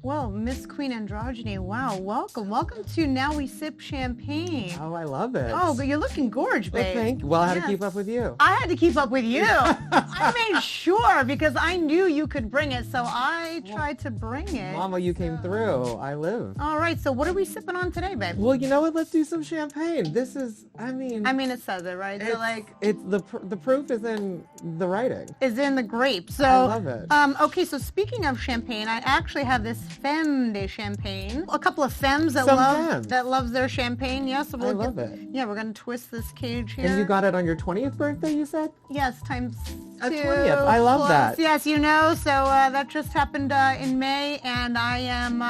Well, Miss Queen Androgyny, wow, welcome to Now We Sip Champagne. Oh, I love it. Oh, but you're looking gorge, babe. Thank you. Well, I had Yes. to keep up with you. I had to keep up with you. I made sure because I knew you could bring it, so I tried to bring it. Mama, you came through. I live. All right, so what are we sipping on today, babe? Well, you know what? Let's do some champagne. This is, I mean, it says it, right? So, it's the proof is in the writing. is in the grape. So, I love it. Okay, so speaking of champagne, I actually have this femme de champagne. A couple of femmes that loves their champagne. Yes, I love it. Yeah, we're gonna twist this cage here. And you got it on your 20th birthday, you said? Yes, times A 2. 20th. I love that. Yes, you know. So that just happened in May, and I'm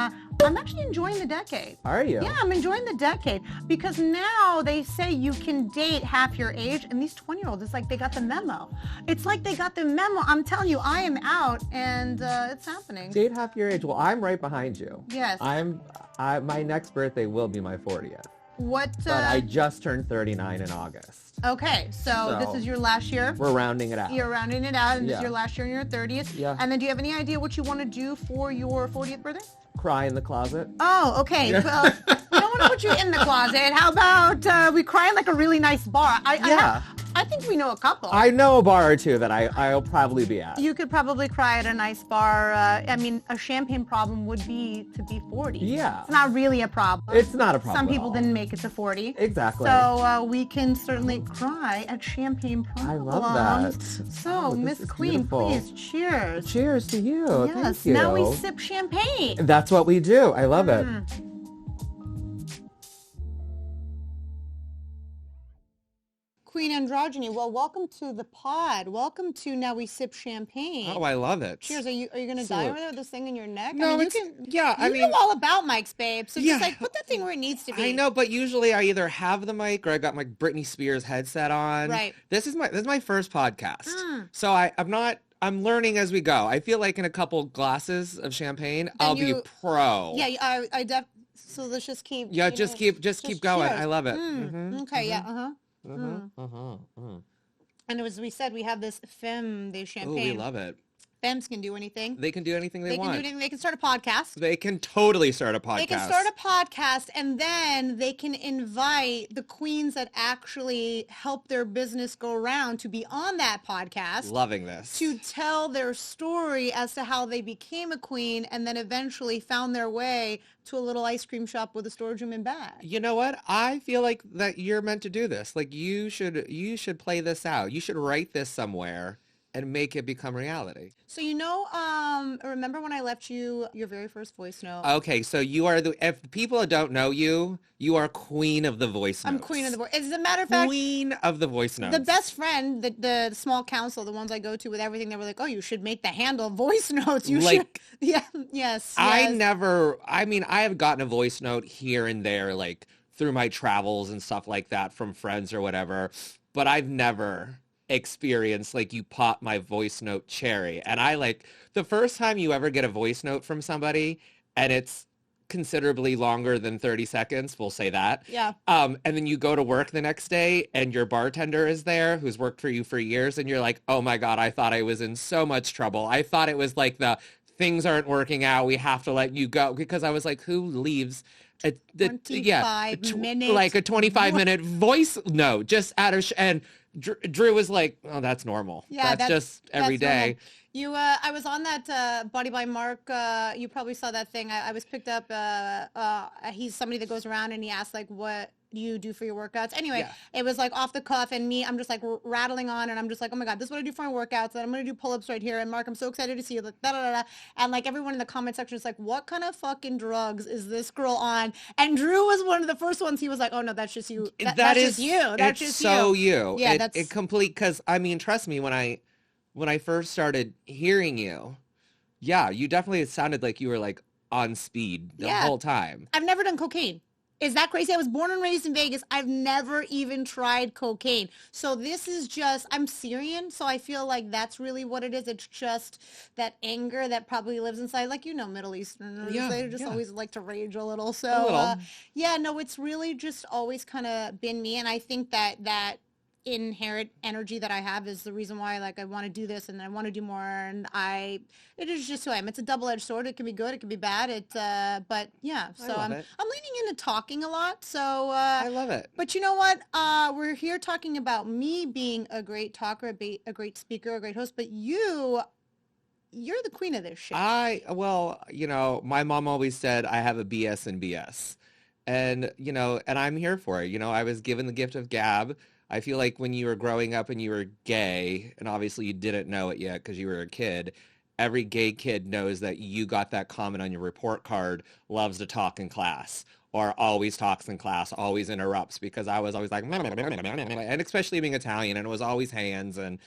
actually enjoying the decade. Are you? Yeah, I'm enjoying the decade because now they say you can date half your age, and these 20-year-olds, it's like they got the memo. It's like they got the memo. I'm telling you, I am out, and it's happening. Date half your age. Well, I'm right behind you. Yes. My next birthday will be my 40th. What? But I just turned 39 in August. Okay, so this is your last year. We're rounding it out. You're rounding it out, and this is Yeah. your last year in your 30th. Yeah. And then do you have any idea what you want to do for your 40th birthday? Cry in the closet. Oh, okay. Well, we don't want to put you in the closet. How about we cry in like a really nice bar? I think we know a couple. I know a bar or two that I'll probably be at. You could probably cry at a nice bar. I mean, a champagne problem would be to be 40. Yeah. It's not really a problem. It's not a problem. Some at people all. didn't make it to 40. Exactly. So we can certainly cry at champagne problems. I love that. So, Oh, this Miss is Queen, beautiful. please, cheers. Cheers to you. Yes, Thank you. now we sip champagne. That's what we do. I love it. Queen Androgyny, well, welcome to the pod. Welcome to Now We Sip Champagne. Oh, I love it. Cheers. Are you going to die over there with this thing in your neck? No, I mean, you know all about mics, babe. So Yeah. just like put that thing where it needs to be. I know, but usually I either have the mic or I got my Britney Spears headset on. Right. This is my first podcast. So I'm learning as we go. I feel like in a couple glasses of champagne, I'll be a pro. Yeah, so let's just keep. Yeah, just keep going. cheers. I love it. Okay, yeah, And as we said, we have this femme de Oh, champagne. we love it. Femmes can do anything. They can do anything they want. Can do anything. They can start a podcast. They can totally start a podcast. They can start a podcast, and then they can invite the queens that actually help their business go around to be on that podcast. Loving this. To tell their story as to how they became a queen and then eventually found their way to a little ice cream shop with a storage room and bag. You know what? I feel like that you're meant to do this. Like you should play this out. You should write this somewhere and make it become reality. So remember when I left you your very first voice note? Okay, so you are if people don't know you, you are queen of the voice notes. I'm queen of the voice. As a matter of fact, queen of the voice notes. the best friend, the small council, the ones I go to with everything, they were like, oh, you should make the handle voice notes. You should. Yeah, yes. I have gotten a voice note here and there, like through my travels and stuff like that from friends or whatever, but I've never experience like you pop my voice note cherry. And I like the first time you ever get a voice note from somebody and it's considerably longer than 30 seconds, we'll say that. Yeah. And then you go to work the next day and your bartender is there who's worked for you for years and you're like, oh my God, I thought I was in so much trouble. I thought it was like the things aren't working out. We have to let you go. Because I was like, who leaves like a 25-minute voice note just out of and Drew was like, oh, that's normal. Yeah, that's just every day. Normal. I was on that Body by Mark. You probably saw that thing. I was picked up. He's somebody that goes around and he asks like, what do you do for your workouts? Anyway, It was like off the cuff and I'm just like rattling on and I'm just like, oh my God, this is what I do for my workouts. And I'm going to do pull-ups right here. And Mark, I'm so excited to see you. Like, da, da, da, da. And like everyone in the comment section is like, what kind of fucking drugs is this girl on? And Drew was one of the first ones. He was like, oh no, that's just you. That's just you. That's just so you. Yeah, that's it complete. Cause I mean, trust me, when I first started hearing you, you definitely sounded like you were like on speed the whole time. I've never done cocaine. Is that crazy? I was born and raised in Vegas. I've never even tried cocaine. So this is just, I'm Syrian, so I feel like that's really what it is. It's just that anger that probably lives inside, like, Middle Easterners. They just always like to rage a little. So, a little. it's really just always kind of been me. And I think that inherent energy that I have is the reason why like I want to do this and I want to do more, and it is just who I am. It's a double-edged sword. It can be good, it can be bad. But yeah, I so love I'm it. I'm leaning into talking a lot. So I love it. but you know what? We're here talking about me being a great talker, a great speaker, a great host, but you're the queen of this shit. Well, my mom always said I have a BS and BS. And I'm here for it. I was given the gift of gab. I feel like when you were growing up and you were gay, and obviously you didn't know it yet because you were a kid, every gay kid knows that you got that comment on your report card, loves to talk in class, or always talks in class, always interrupts, because I was always like, and especially being Italian, and it was always hands and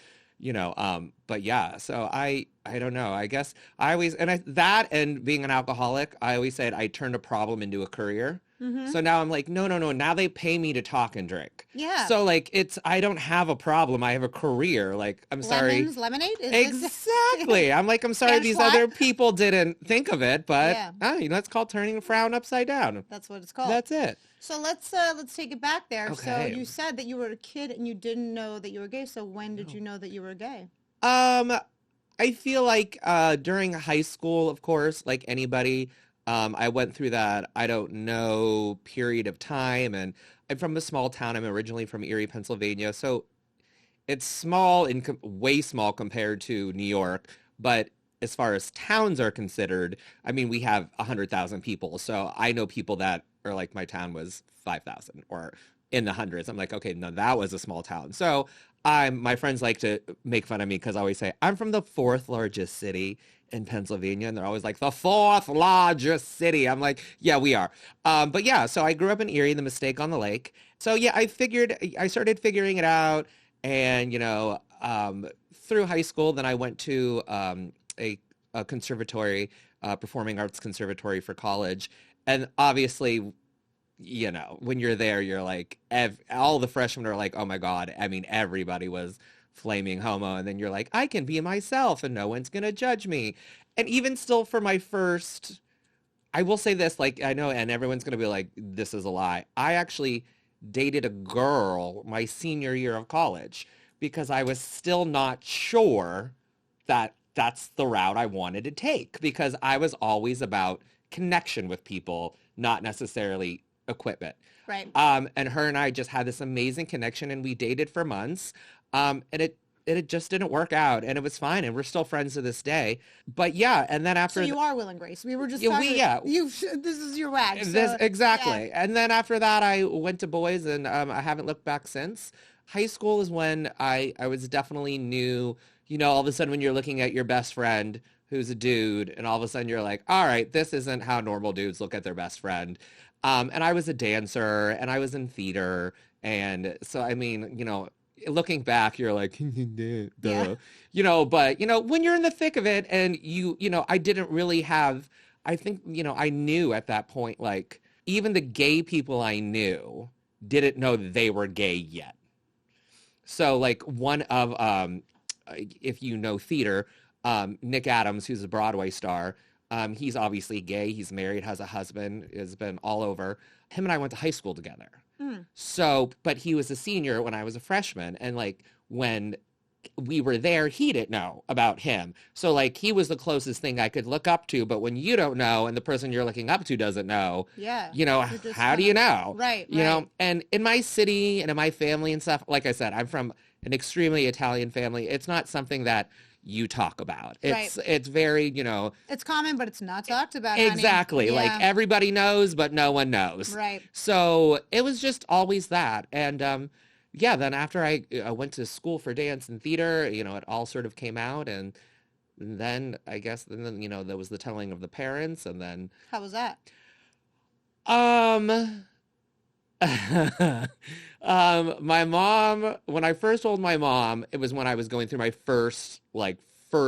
but yeah, so I don't know. I guess I always that and being an alcoholic, I always said I turned a problem into a career. Mm-hmm. So now I'm like, no, no, no. Now they pay me to talk and drink. Yeah. So like I don't have a problem. I have a career. Like, I'm sorry. Lemons, lemonade? Exactly. I'm like, I'm sorry Spanish these fly? other people didn't think of it, but Yeah. that's called turning a frown upside down. That's what it's called. That's it. So let's take it back there. Okay. So you said that you were a kid and you didn't know that you were gay. So when did you know that you were gay? Um, I feel like during high school, of course, like anybody, I went through that, I don't know, period of time. And I'm from a small town. I'm originally from Erie, Pennsylvania. So it's small and way small compared to New York. But as far as towns are considered, I mean, we have 100,000 people. So I know people that are like, my town was 5,000 or in the hundreds. I'm like, okay, no, that was a small town. So my friends like to make fun of me because I always say I'm from the fourth largest city in Pennsylvania, and they're always like, the fourth largest city. I'm like, yeah, we are. But yeah, so I grew up in Erie, the Mistake on the Lake. So yeah, I started figuring it out, and through high school, then I went to a conservatory, performing arts conservatory for college, and obviously, when you're there, you're like, all the freshmen are like, oh my God. I mean, everybody was flaming homo. And then you're like, I can be myself and no one's going to judge me. And even still for my first, I will say this, like, I know, and everyone's going to be like, this is a lie. I actually dated a girl my senior year of college because I was still not sure that that's the route I wanted to take, because I was always about connection with people, not necessarily equipment. Right. And her and I just had this amazing connection, and we dated for months. And it just didn't work out, and it was fine, and we're still friends to this day. But yeah, and then after so you are Will and Grace. We were just this is your wag. Exactly. Yeah. And then after that, I went to boys, and I haven't looked back since. High school is when I was definitely new. All of a sudden when you're looking at your best friend who's a dude, and all of a sudden you're like, all right, this isn't how normal dudes look at their best friend. And I was a dancer, and I was in theater. And so, I mean, looking back, you're like, duh. Yeah. But, when you're in the thick of it, and I didn't really have, I think, I knew at that point, like, even the gay people I knew didn't know they were gay yet. So, like, one of, if you know theater, Nick Adams, who's a Broadway star, he's obviously gay. He's married, has a husband, has been all over. Him and I went to high school together. Mm. So, but he was a senior when I was a freshman. And like, when we were there, he didn't know about him. So like, he was the closest thing I could look up to. But when you don't know, and the person you're looking up to doesn't know, yeah, how do you know? Right. And in my city and in my family and stuff, like I said, I'm from an extremely Italian family. It's not something that you talk about. It's very, it's common, but it's not talked about. Exactly. Honey. Like, everybody knows, but no one knows. Right. So it was just always that. And yeah, then after I went to school for dance and theater, it all sort of came out. And then I guess, then, there was the telling of the parents. And then. How was that? My mom, when I first told my mom, it was when I was going through my first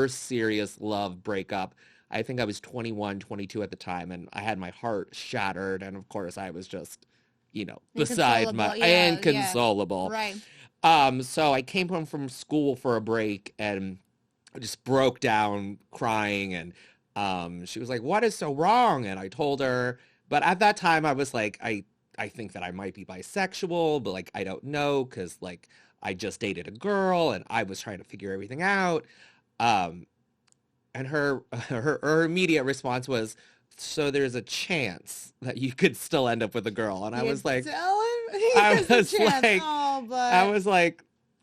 serious love breakup. I think I was 21, 22 at the time, and I had my heart shattered, and of course I was just, beside inconsolable. Right. So I came home from school for a break, and I just broke down crying, and she was like, "What is so wrong?" And I told her, but at that time I was like, I think that I might be bisexual, but like, I don't know, because like, I just dated a girl and I was trying to figure everything out. Um, and her immediate response was, so there's a chance that you could still end up with a girl. And I You was like, tell him he I has a was chance. like, Oh, I but was like,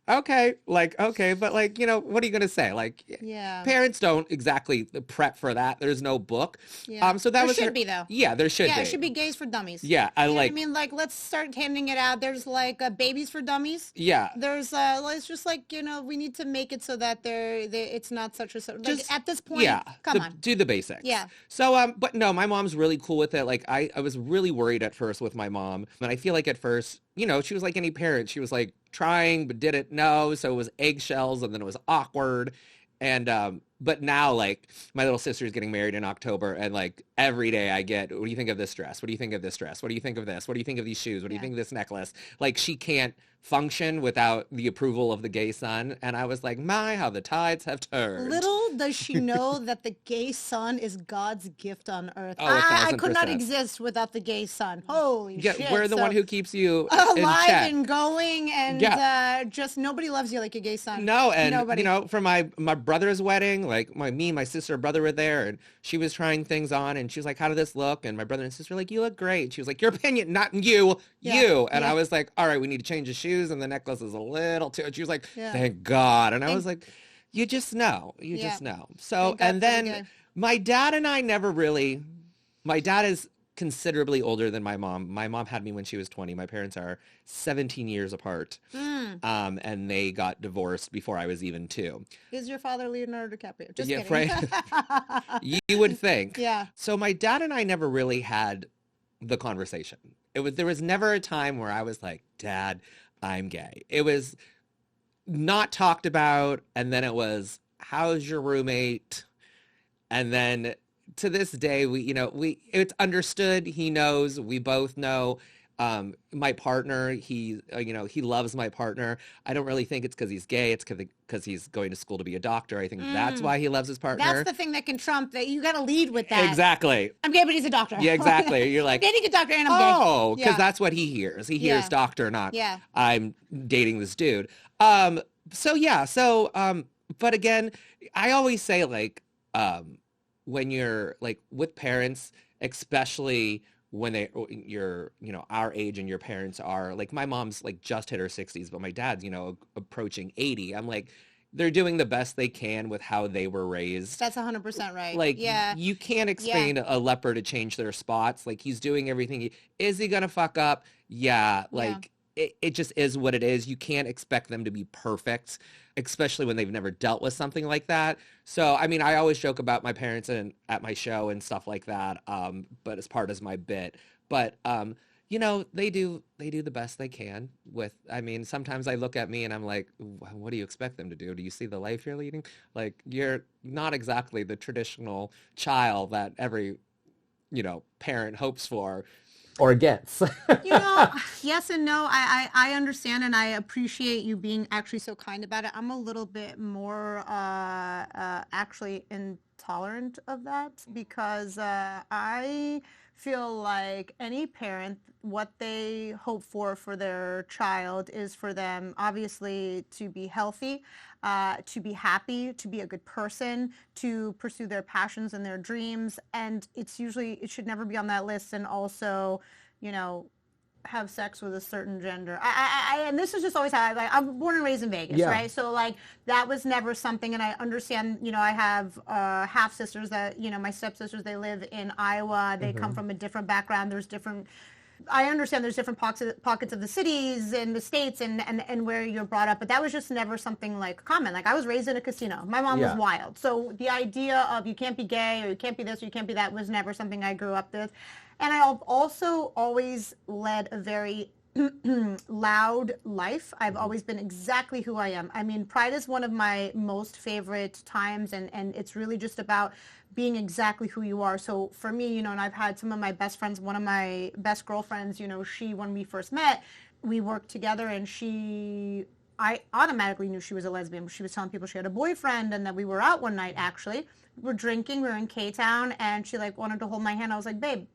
okay, like, okay, but like, what are you gonna say? Like, yeah, parents don't exactly prep for that. There's no book. yeah. So that There was should her. be though. Yeah, there should Yeah, it be. should be gays for dummies. Yeah, I You know what I like, mean? Like, let's start handing it out. There's like babies for dummies. yeah, There's it's just like, we need to make it so that it's not such a like just at this point. yeah, Come on. do the basics. Yeah. So but no, my mom's really cool with it. Like I was really worried at first with my mom, and I feel like at first, she was like any parent. She was like trying but didn't know, so it was eggshells, and then it was awkward. And but now, like, my little sister's getting married in October, and like every day I get, what do you think of this dress? What do you think of this dress? What do you think of this? What do you think of these shoes? What do you Yeah. think of this necklace? Like, she can't function without the approval of the gay son. And I was like, my, how the tides have turned. Little does she know that the gay son is God's gift on earth. Oh, I could not 1,000%. exist without the gay son. Holy Yeah, shit. we're the So, one who keeps you in alive check. and going, and Yeah. just nobody loves you like a gay son. No, and Nobody. for my brother's wedding, like my sister and brother were there, and she was trying things on, and she was like, how did this look? And my brother and sister were like, you look great. She was like, your opinion, not you, Yeah. you. And Yeah. I was like, all right, we need to change the shoes, and the necklace is a little too. And she was like, Yeah. thank God. And I Thank- was like, you just know. You Yeah. just know. So, Thank God and for the then gay. my dad and I never really, my dad is considerably older than my mom. My mom had me when she was 20. My parents are 17 years apart. And they got divorced before I was even 2. Is your father Leonardo DiCaprio? Just Yeah, kidding. You would think. Yeah. So my dad and I never really had the conversation. There was never a time where I was like, Dad, I'm gay. It was not talked about, and then it was, how's your roommate? And then to this day, it's understood. He knows. We both know. My partner, he loves my partner. I don't really think it's because he's gay. It's because he's going to school to be a doctor. I think that's why he loves his partner. That's the thing that can trump that. You got to lead with that. Exactly. I'm gay, but he's a doctor. Yeah, exactly. You're like, I'm dating a doctor and I'm gay. oh, because Yeah. that's what he hears. He hears Yeah. doctor, not Yeah. I'm dating this dude. So yeah. So but again, I always say, like, when you're like with parents, especially when you're our age, and your parents are like, my mom's like just hit her 60s, but my dad's approaching 80. I'm like, they're doing the best they can with how they were raised. That's 100% right. Like, yeah. you can't explain a leper to change their spots. Like, he's doing everything. Is he gonna fuck up? Yeah. Like, it just is what it is. You can't expect them to be perfect, especially when they've never dealt with something like that. So, I mean, I always joke about my parents at my show and stuff like that, but as part of my bit. But, they do the best they can with, I mean, sometimes I look at me and I'm like, what do you expect them to do? Do you see the life you're leading? Like, you're not exactly the traditional child that every, parent hopes for or gets. Yes and no. I understand, and I appreciate you being actually so kind about it. I'm a little bit more actually intolerant of that, because I feel like any parent, what they hope for their child is for them, obviously, to be healthy, to be happy, to be a good person, to pursue their passions and their dreams. And it should never be on that list. And also, have sex with a certain gender. And this is just always how I'm born and raised in Vegas, right? So like, that was never something. And I understand, I have half sisters that, my stepsisters, they live in Iowa. They come from a different background. I understand there's different pockets of the cities and the states and where you're brought up, but that was just never something like common. Like, I was raised in a casino. My mom was wild. So the idea of you can't be gay or you can't be this or you can't be that was never something I grew up with. And I've also always led a very loud life. I've always been exactly who I am. I mean, Pride is one of my most favorite times, and it's really just about being exactly who you are. So for me, and I've had some of my best friends, one of my best girlfriends, when we first met, we worked together, and I automatically knew she was a lesbian. She was telling people she had a boyfriend, and that we were out one night, actually. We were drinking, we were in K-Town, and she like wanted to hold my hand. I was like, babe,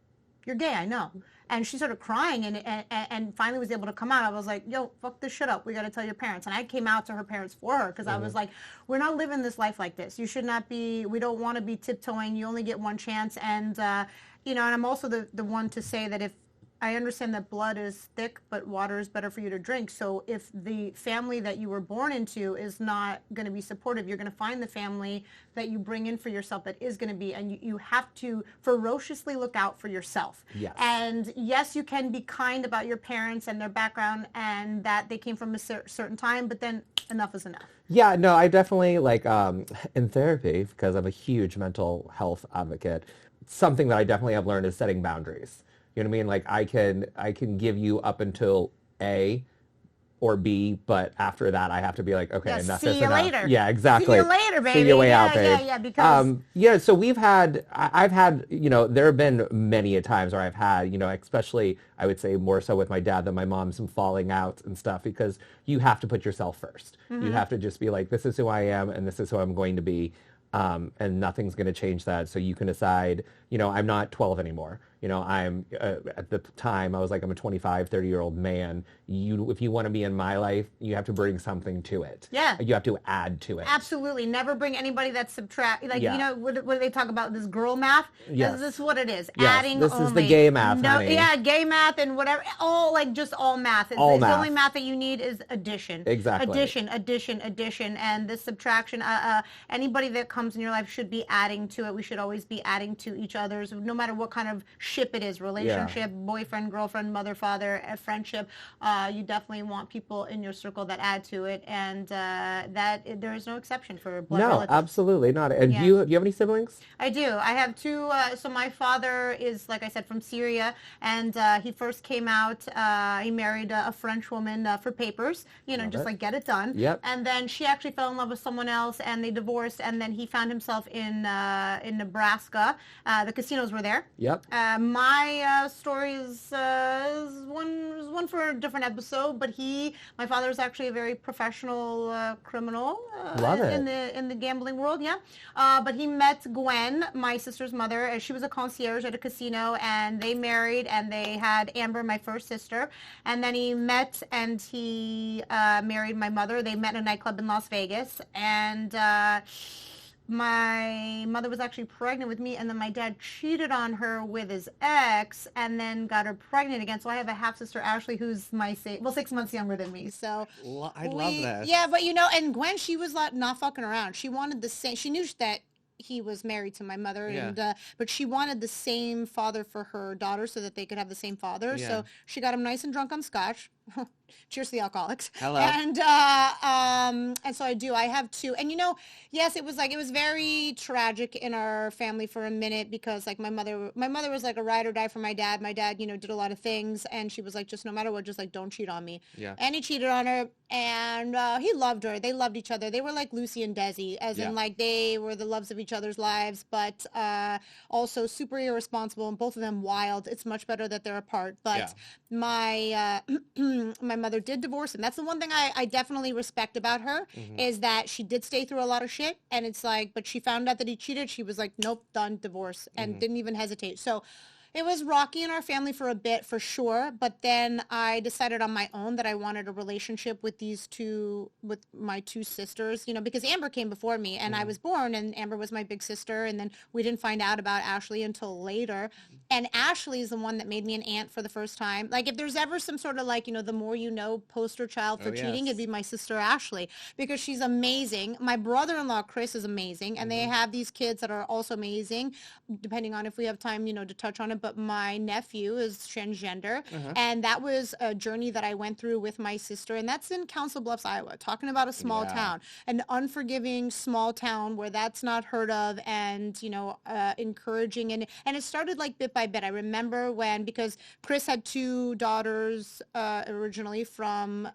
you're gay, I know. And she started crying and finally was able to come out. I was like, yo, fuck this shit up. We got to tell your parents. And I came out to her parents for her because I was like, we're not living this life like this. You should not be, we don't want to be tiptoeing. You only get one chance. And, and I'm also the one to say that if I understand that blood is thick, but water is better for you to drink. So if the family that you were born into is not going to be supportive, you're going to find the family that you bring in for yourself that is going to be, and you have to ferociously look out for yourself. Yes. And yes, you can be kind about your parents and their background and that they came from a certain time, but then enough is enough. Yeah, no, I definitely like in therapy, because I'm a huge mental health advocate, something that I definitely have learned is setting boundaries. You know what I mean? Like I can give you up until A or B, but after that I have to be like, okay, Yeah, enough see is you enough. later. Yeah, exactly. See you later, baby. See your way yeah, out, babe. Yeah, because yeah, so I've had, there have been many a times where I've had, especially I would say more so with my dad than my mom, some falling out and stuff, because you have to put yourself first. You have to just be like, this is who I am and this is who I'm going to be. And nothing's going to change that. So you can decide, I'm not 12 anymore. I'm at the time I was like, I'm a 25, 30-year-old man. If you want to be in my life, you have to bring something to it. Yeah. You have to add to it. Absolutely. Never bring anybody that's subtract. Like, Yeah. what do they talk about? This girl math? Yes. This is what it is. Yes, Adding this only. is the gay math, honey. Yeah, gay math and whatever. Just all math. All The math. only math that you need is addition. Exactly. Addition. And this subtraction, anybody that comes in your life should be adding to it. We should always be adding to each other's, no matter what kind of ship it is, relationship, boyfriend, girlfriend, mother, father, a friendship. You definitely want people in your circle that add to it, and that there is no exception for blood relatives. Absolutely not. And Yeah. do you have any siblings? I do. I have two. So my father is, like I said, from Syria, and he first came out. He married a French woman for papers, just like get it done. Yep. And then she actually fell in love with someone else, and they divorced. And then he found himself in Nebraska. The casinos were there. Yep. My story is one for a different episode, but my father is actually a very professional criminal. Love it. In the gambling world, yeah. But he met Gwen, my sister's mother. She was a concierge at a casino, and they married, and they had Amber, my first sister. And then he met and he married my mother. They met in a nightclub in Las Vegas, and my mother was actually pregnant with me, and then my dad cheated on her with his ex and then got her pregnant again. So I have a half-sister, Ashley, who's 6 months younger than me. So I love this. Yeah, but and Gwen, she was not fucking around. She wanted the same. She knew that he was married to my mother, and but she wanted the same father for her daughter so that they could have the same father. Yeah. So she got him nice and drunk on scotch. Cheers to the alcoholics. Hello. And so I do. I have two. And yes, it was very tragic in our family for a minute because like my mother was like a ride or die for my dad. My dad, did a lot of things, and she was like, just no matter what, just like don't cheat on me. Yeah. And he cheated on her, and he loved her. They loved each other. They were like Lucy and Desi, as in like they were the loves of each other's lives, but also super irresponsible, and both of them wild. It's much better that they're apart. But my my mother did divorce him. That's the one thing I definitely respect about her is that she did stay through a lot of shit, and it's like, but she found out that he cheated. She was like, nope, done, divorce, and didn't even hesitate. So it was rocky in our family for a bit, for sure. But then I decided on my own that I wanted a relationship with with my two sisters, because Amber came before me, and I was born, and Amber was my big sister. And then we didn't find out about Ashley until later. And Ashley is the one that made me an aunt for the first time. Like, if there's ever some sort of like, the more you know poster child for cheating, it'd be my sister Ashley, because she's amazing. My brother-in-law, Chris, is amazing. And they have these kids that are also amazing, depending on if we have time, to touch on it. But my nephew is transgender. And that was a journey that I went through with my sister. And that's in Council Bluffs, Iowa, talking about a small town, an unforgiving small town where that's not heard of, and, encouraging. And it started like bit by bit. I remember because Chris had two daughters originally from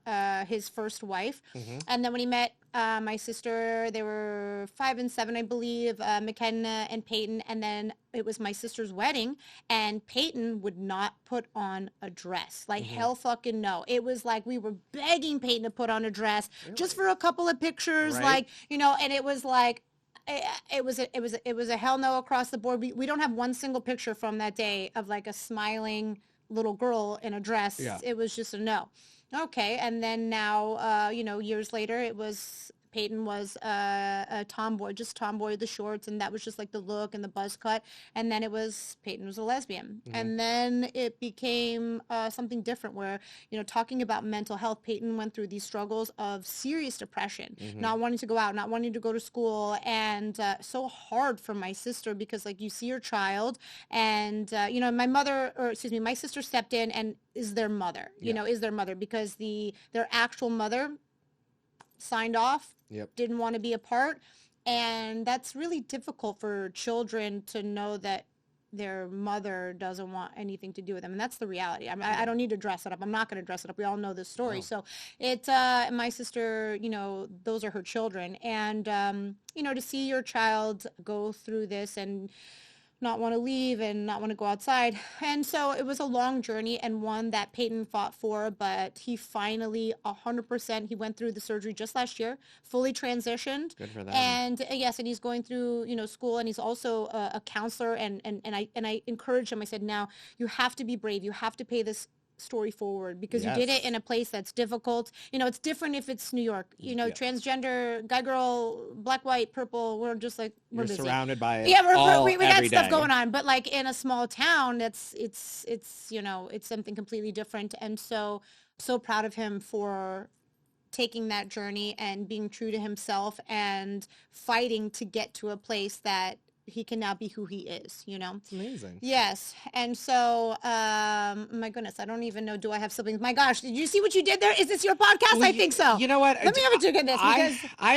his first wife. And then when he met my sister, they were 5 and 7, I believe, McKenna and Peyton. And then it was my sister's wedding, and Peyton would not put on a dress. Like, hell fucking no. It was like we were begging Peyton to put on a dress just for a couple of pictures, like, and it was like, it was a hell no across the board. We don't have one single picture from that day of like a smiling little girl in a dress. Yeah. It was just a no. Okay, and then now, years later, Peyton was a tomboy, just tomboy, the shorts, and that was just like the look and the buzz cut. And then Peyton was a lesbian. And then it became something different where, talking about mental health, Peyton went through these struggles of serious depression, not wanting to go out, not wanting to go to school, and so hard for my sister because like you see your child and, my sister stepped in and is their mother, is their mother because their actual mother signed off, didn't want to be a part. And that's really difficult for children to know that their mother doesn't want anything to do with them. And that's the reality. I don't need to dress it up. I'm not going to dress it up. We all know this story. No. So my sister, those are her children. And, to see your child go through this and not want to leave and not want to go outside. And so it was a long journey and one that Peyton fought for, but he finally 100%, he went through the surgery just last year, fully transitioned. Good for them. And yes, and he's going through, school and he's also a counselor and I encouraged him. I said, now you have to be brave. You have to pay this story forward because you did it in a place that's difficult. It's different if it's New York, transgender, guy, girl, black, white, purple. We're just like, we're busy. Surrounded by we got stuff going on, but like in a small town, it's something completely different. And so proud of him for taking that journey and being true to himself and fighting to get to a place that he can now be who he is, It's amazing. Yes. And so, my goodness, I don't even know. Do I have siblings? My gosh, did you see what you did there? Is this your podcast? Well, I think so. You know what? Let me have a look at this because I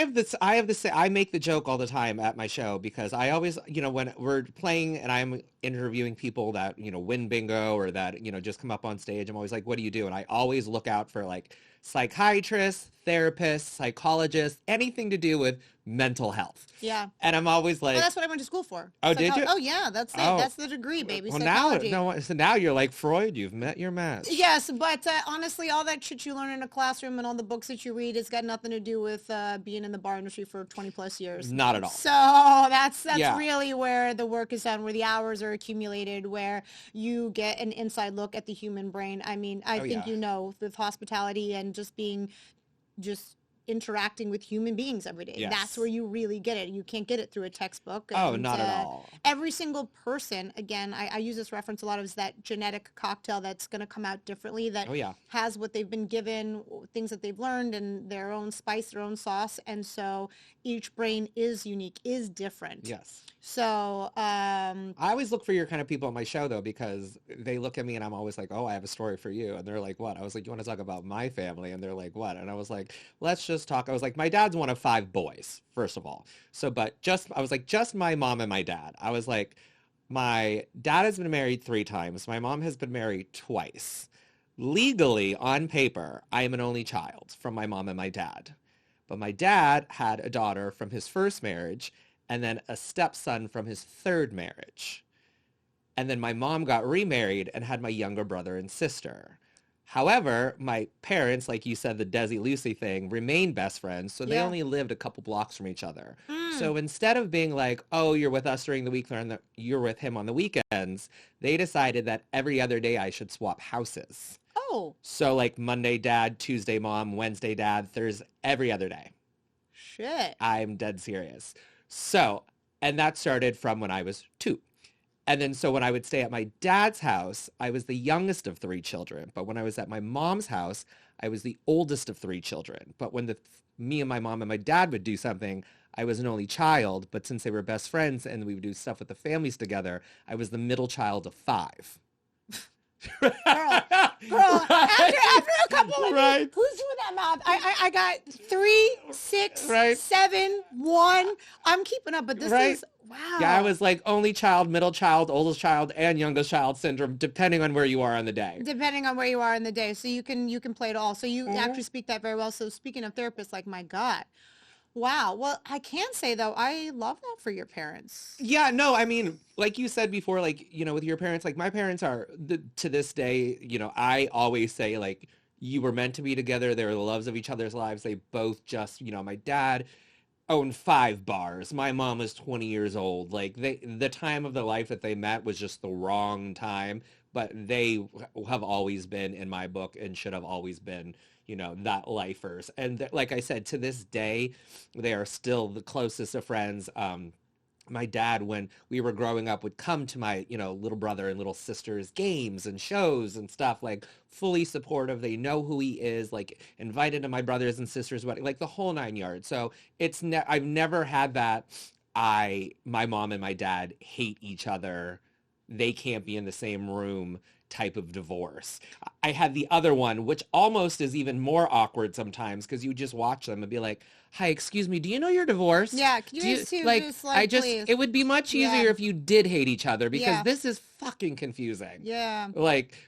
have this, I make the joke all the time at my show because I always, when we're playing and I'm interviewing people that, win bingo or that, just come up on stage, I'm always like, what do you do? And I always look out for like psychiatrists, therapists, psychologists, anything to do with mental health. Yeah. And I'm always like... Well, that's what I went to school for. Oh, did you? Oh, yeah. That's it. That's the degree, baby. Well, psychology. so now you're like Freud. You've met your match. Yes, but honestly, all that shit you learn in a classroom and all the books that you read, it's got nothing to do with being in the bar industry for 20 plus years. Not at all. So that's really where the work is done, where the hours are accumulated, where you get an inside look at the human brain. I mean, I think with hospitality and just interacting with human beings every day. Yes. That's where you really get it. You can't get it through a textbook. And, not at all. Every single person, again, I use this reference a lot, is that genetic cocktail that's going to come out differently, that has what they've been given, things that they've learned, and their own spice, their own sauce. And so each brain is unique, is different. Yes. So I always look for your kind of people on my show, though, because they look at me and I'm always like, oh, I have a story for you. And they're like, what? I was like, you want to talk about my family? And they're like, what? And I was like, let's just talk. I was like, my dad's one of 5 boys, first of all. So, I was like, just my mom and my dad. I was like, my dad has been married 3 times. My mom has been married twice. Legally, on paper, I am an only child from my mom and my dad. But my dad had a daughter from his first marriage and then a stepson from his 3rd marriage. And then my mom got remarried and had my younger brother and sister. However, my parents, like you said, the Desi Lucy thing, remained best friends. So they only lived a couple blocks from each other. So instead of being like, oh, you're with us during the week, you're with him on the weekends, they decided that every other day I should swap houses. Oh. So like Monday dad, Tuesday mom, Wednesday dad, Thursday, every other day. Shit. I'm dead serious. So, and that started from when I was 2. And then so when I would stay at my dad's house, I was the youngest of 3 children. But when I was at my mom's house, I was the oldest of 3 children. But when me and my mom and my dad would do something, I was an only child. But since they were best friends and we would do stuff with the families together, I was the middle child of 5. Girl, after a couple of weeks, who's doing that math? I got 3, 6, 7, 1. I'm keeping up, but this is wow. Yeah, I was like only child, middle child, oldest child, and youngest child syndrome, depending on where you are on the day. Depending on where you are in the day, so you can play it all. So you actually speak that very well. So speaking of therapists, like my God. Wow. Well, I can say, though, I love that for your parents. Yeah, no, I mean, like you said before, like, with your parents, like my parents are, to this day, I always say, like, you were meant to be together. They were the loves of each other's lives. They both just, my dad owned 5 bars. My mom was 20 years old. Like, the time of their life that they met was just the wrong time. but they have always been in my book and should have always been, that lifers. And like I said, to this day, they are still the closest of friends. My dad, when we were growing up, would come to my, little brother and little sister's games and shows and stuff, like fully supportive. They know who he is, like invited to my brothers and sisters' wedding, like the whole 9 yards. So I've never had that. My mom and my dad hate each other. They can't be in the same room type of divorce. I had the other one, which almost is even more awkward sometimes because you just watch them and be like, "Hi, excuse me, do you know you're divorced? Yeah, can you guys like, please? it would be much easier if you did hate each other because this is fucking confusing." Yeah.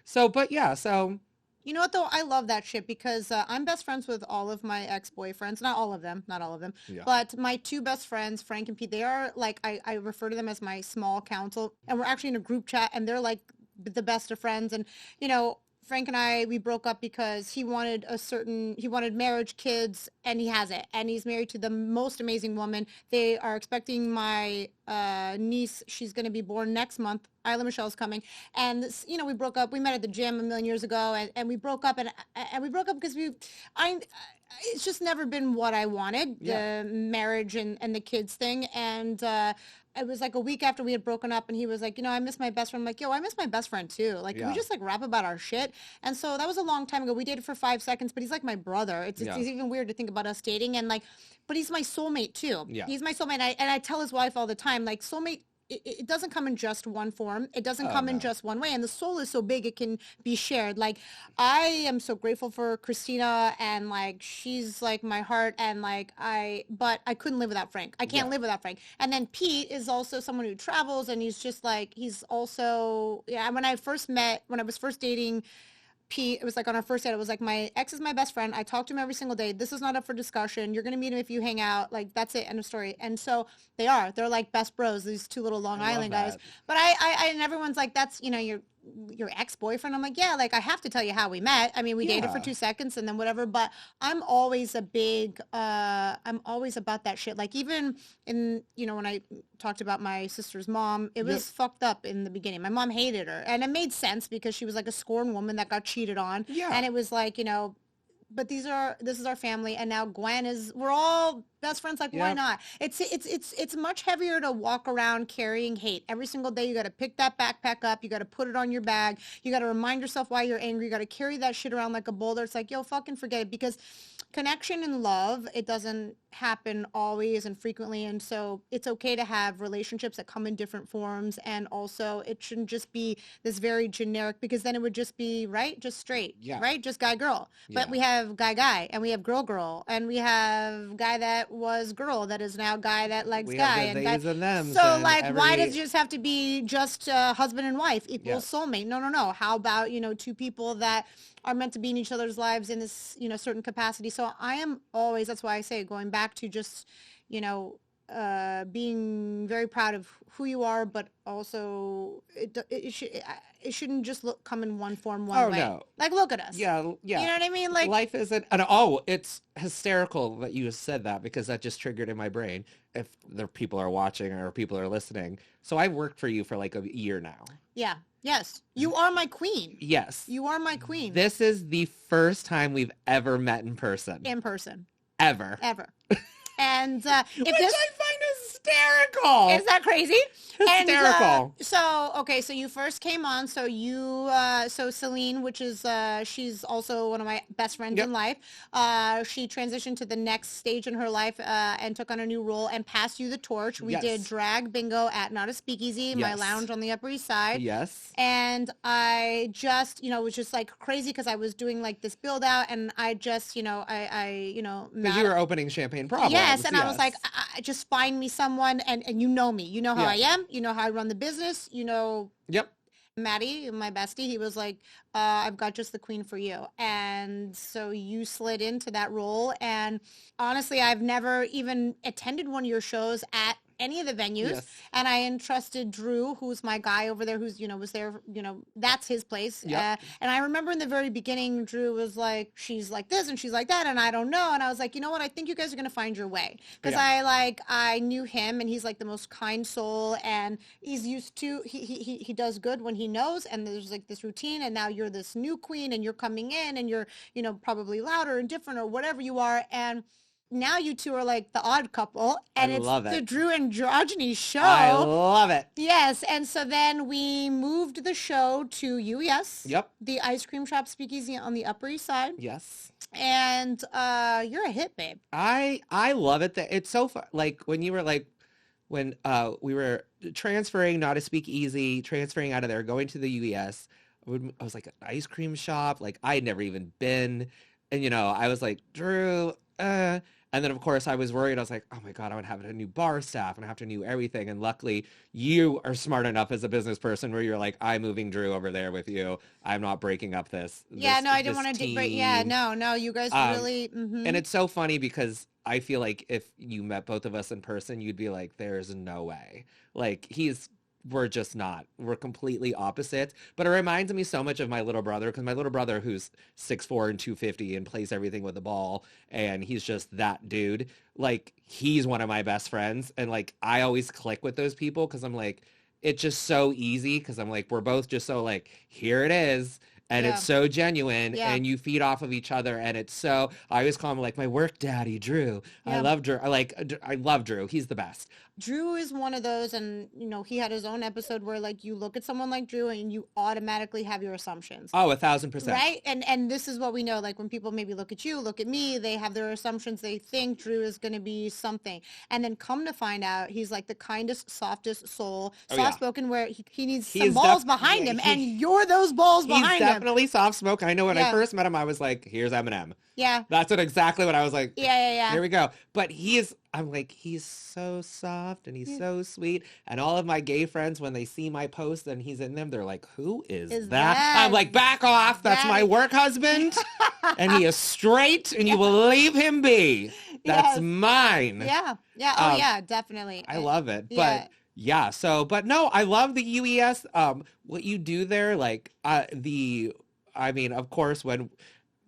So. You know what, though? I love that shit because I'm best friends with all of my ex-boyfriends. Not all of them. Yeah. But my two best friends, Frank and Pete, they are like, I refer to them as my small council. And we're actually in a group chat, and they're like the best of friends. And, Frank and I, we broke up because he wanted marriage, kids, and he has it. And he's married to the most amazing woman. They are expecting my niece. She's going to be born next month. Isla Michelle's coming. And, we broke up. We met at the gym a million years ago, and we broke up. And we broke up because it's just never been what I wanted, the marriage and the kids thing. And it was like a week after we had broken up, and he was like, I miss my best friend. I'm like, yo, I miss my best friend too. Like, can we just like rap about our shit? And so that was a long time ago. We dated for 5 seconds, but he's like my brother. It's even weird to think about us dating. And like, but he's my soulmate too. Yeah. He's my soulmate. And I tell his wife all the time, like, soulmate, it doesn't come in just one form. It doesn't come in just one way. And the soul is so big, it can be shared. Like, I am so grateful for Christina, and like, she's like my heart. And like, but I couldn't live without Frank. I can't live without Frank. And then Pete is also someone who travels, and he's just like, he's also, when I was first dating Pete, it was like on our first date, it was like, my ex is my best friend. I talk to him every single day. This is not up for discussion. You're going to meet him if you hang out. Like, that's it. End of story. And so they're like best bros, these two little Long Island guys. But and everyone's like, that's, your ex-boyfriend. I'm like, yeah, like, I have to tell you how we met. I mean, we dated for 2 seconds and then whatever, but I'm always I'm always about that shit. Like, even in, when I talked about my sister's mom, it was fucked up in the beginning. My mom hated her, and it made sense because she was like a scorned woman that got cheated on. Yeah. And it was like, but this is our family, and now we're all best friends. Like, why not? It's much heavier to walk around carrying hate every single day. You got to pick that backpack up. You got to put it on your bag. You got to remind yourself why you're angry. You got to carry that shit around like a boulder. It's like, yo, fucking forget it, because connection and love, it doesn't happen always and frequently. And so it's okay to have relationships that come in different forms. And also, it shouldn't just be this very generic, because then it would just be, right, just straight, right, just guy girl. But we have guy, and we have girl, and we have guy that was girl that is now guy that likes guy, and guy. And them, so like, why does it just have to be just husband and wife equals soulmate? No. How about, two people that are meant to be in each other's lives in this, certain capacity. So I am always, that's why I say, going back to just, being very proud of who you are, but also it shouldn't just come in one form, one way. No. Like, look at us. Yeah. You know what I mean? Like, life isn't, it's hysterical that you said that, because that just triggered in my brain. If the people are watching or people are listening. So I've worked for you for like a year now. Yeah. Yes. You are my queen. Yes. You are my queen. This is the first time we've ever met in person. Ever. And I find hysterical. Is that crazy? Hysterical. So you first came on. So Celine, which is she's also one of my best friends in life. She transitioned to the next stage in her life and took on a new role and passed you the torch. We did drag bingo at Not a Speakeasy, my lounge on the Upper East Side. Yes. And I just, was just like crazy because I was doing like this build out, and I just, because you were opening Champagne Problems. Yes, and I was like, I just find me someone, and you know me. You know how I am. You know how I run the business. Yep. Maddie, my bestie, he was like, I've got just the queen for you. And so you slid into that role. And honestly, I've never even attended one of your shows at any of the venues. Yes. And I entrusted Drew, who's my guy over there, who's, was there, that's his place. Yep. And I remember in the very beginning, Drew was like, she's like this and she's like that, and I don't know. And I was like, you know what? I think you guys are going to find your way. Because I knew him, and he's like the most kind soul, and he's used to, he does good when he knows, and there's like this routine, and now you're this new queen, and you're coming in, and you're, probably louder and different or whatever you are. And now you two are like the odd couple, and it's the Drew Androgyny show. I love it. Yes, and so then we moved the show to UES. Yep. The ice cream shop speakeasy on the Upper East Side. Yes. And you're a hit, babe. I love it. That it's so fun. Like when you were like, when we were transferring, not a speakeasy, transferring out of there, going to the UES, I was like, an ice cream shop. Like I had never even been. And, I was like, Drew, and then, of course, I was worried. I was like, oh, my God, I would have a new bar staff and I have to do everything. And luckily, you are smart enough as a business person where you're like, I'm moving Drew over there with you. I'm not breaking up this. Yeah, no, I didn't want to. Yeah, no, you guys really. Mm-hmm. And it's so funny because I feel like if you met both of us in person, you'd be like, there's no way. Like, we're just not. We're completely opposites. But it reminds me so much of my little brother, because my little brother, who's 6'4" and 250 and plays everything with the ball, and he's just that dude. Like, he's one of my best friends. And, like, I always click with those people because I'm like, it's just so easy because I'm like, we're both just so like, here it is. And it's so genuine, and you feed off of each other, and it's so, I always call him like my work daddy, Drew. I love Drew. I love Drew. He's the best. Drew is one of those, and, he had his own episode where, like, you look at someone like Drew and you automatically have your assumptions. Oh, 1,000%. Right? And this is what we know. Like, when people maybe look at you, look at me, they have their assumptions. They think Drew is going to be something. And then come to find out, he's, like, the kindest, softest soul, soft-spoken, where he needs some balls behind him, and you're those balls behind him. He's definitely soft-spoken. I know when I first met him, I was like, here's Eminem. Yeah. That's exactly what I was like. Yeah. Here we go. But I'm like, he's so soft and he's so sweet. And all of my gay friends, when they see my post and he's in them, they're like, who is that? I'm like, back off. That's my work husband. And he is straight and you will leave him be. That's mine. Yeah. Oh, yeah, definitely. I love it. But yeah, but no, I love the UES. What you do there, like of course, when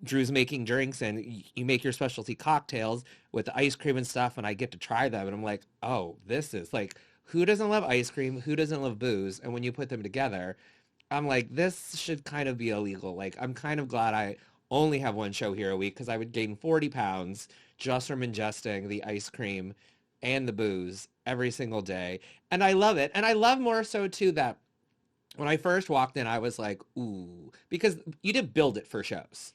Drew's making drinks and you make your specialty cocktails with the ice cream and stuff, and I get to try them, and I'm like, oh, this is like, who doesn't love ice cream? Who doesn't love booze? And when you put them together, I'm like, this should kind of be illegal. Like, I'm kind of glad I only have one show here a week, because I would gain 40 pounds just from ingesting the ice cream and the booze every single day. And I love it. And I love more so too that when I first walked in, I was like, ooh, because you didn't build it for shows.